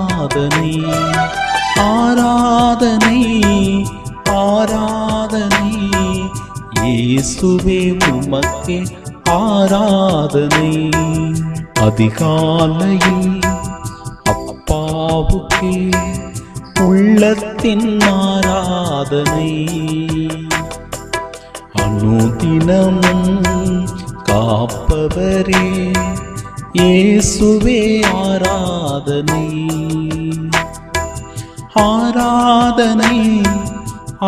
ஆராதனை ஆராதனை ஆராதனை இயேசுவே உமக்கே ஆராதனை. அதிகாலையில் அப்பாவுக்கே உள்ளத்தின் ஆராதனை. அனுதினமும் காப்பவரே இயேசுவே ஆராதனை ஆராதனை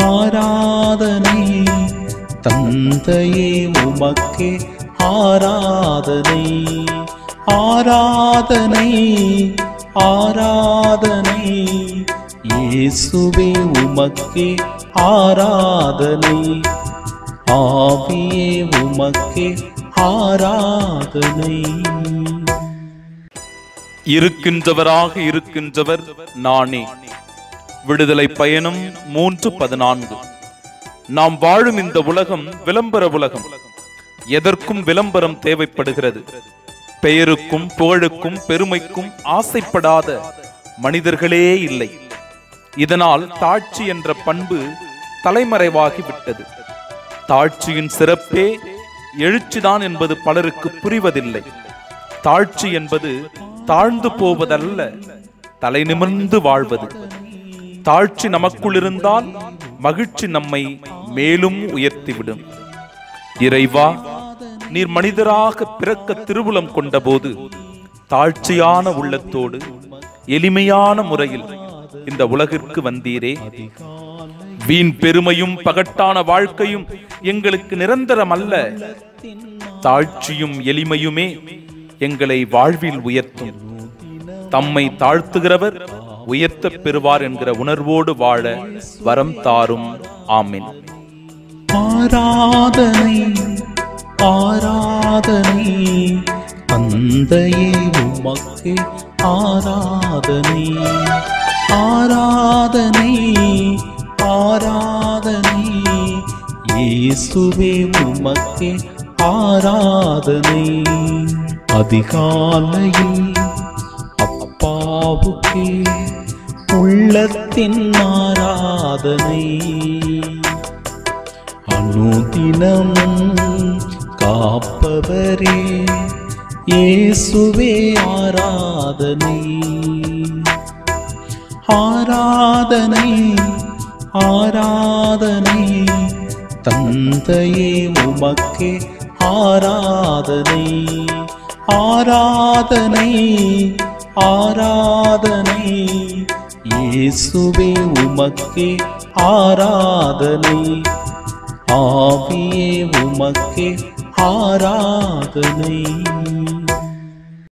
ஆராதனை தந்தையே உமக்கே ஆராதனை ஆராதனை ஆராதனை இயேசுவே உமக்கே ஆராதனை. ஆவியே உமக்கே ஆராதனை. இருக்கின்றவராக இருக்கின்றவர் நானே. விடுதலை பயணம் 3:14. நாம் வாழும் இந்த உலகம் விளம்பர உலகம். எதற்கும் விளம்பரம் தேவைப்படுகிறது. பெயருக்கும் புகழுக்கும் பெருமைக்கும் ஆசைப்படாத மனிதர்களே இல்லை. இதனால் தாட்சி என்ற பண்பு தலைமறைவாகிவிட்டது. தாட்சியின் சிறப்பே எழுச்சிதான் என்பது பலருக்கு புரிவதில்லை. தாட்சி என்பது தாழ்ந்து போவதல்ல, தலை நிமிர்ந்து வாழ்வது. தாழ்ச்சி நமக்குள் இருந்தால் மகிழ்ச்சி நம்மை மேலும் உயர்த்திவிடும். இறைவா, நீர் மனிதராக பிறக்க திருவுளம் கொண்ட போது தாழ்ச்சியான உள்ளத்தோடு எளிமையான முறையில் இந்த உலகிற்கு வந்தீரே. வீண் பெருமையும் பகட்டான வாழ்க்கையும் எங்களுக்கு நிரந்தரம் அல்ல. தாழ்ச்சியும் எளிமையுமே எங்களை வாழ்வில் உயர்த்தும். தம்மை தாழ்த்துகிறவர் உயர்த்த பெறுவார் என்கிற உணர்வோடு வாழ வரம் தாரும். ஆமென். ஆராதனை ஆராதனை தந்தையே உமக்கே ஆராதனை ஆராதனை ஆராதனை இயேசுவே உமக்கே ஆராதனை. அதிகாலையில் அப்பாவுக்கே உள்ளத்தின் ஆராதனை. அனுதினமும் காப்பவரே இயேசுவே ஆராதனை ஆராதனை ஆராதனை தந்தையே உமக்கே ஆராதனை ஆராதனை ஆராதனை இயேசுவே உமக்கே ஆராதனை. ஆவியே உமக்கே ஆராதனை.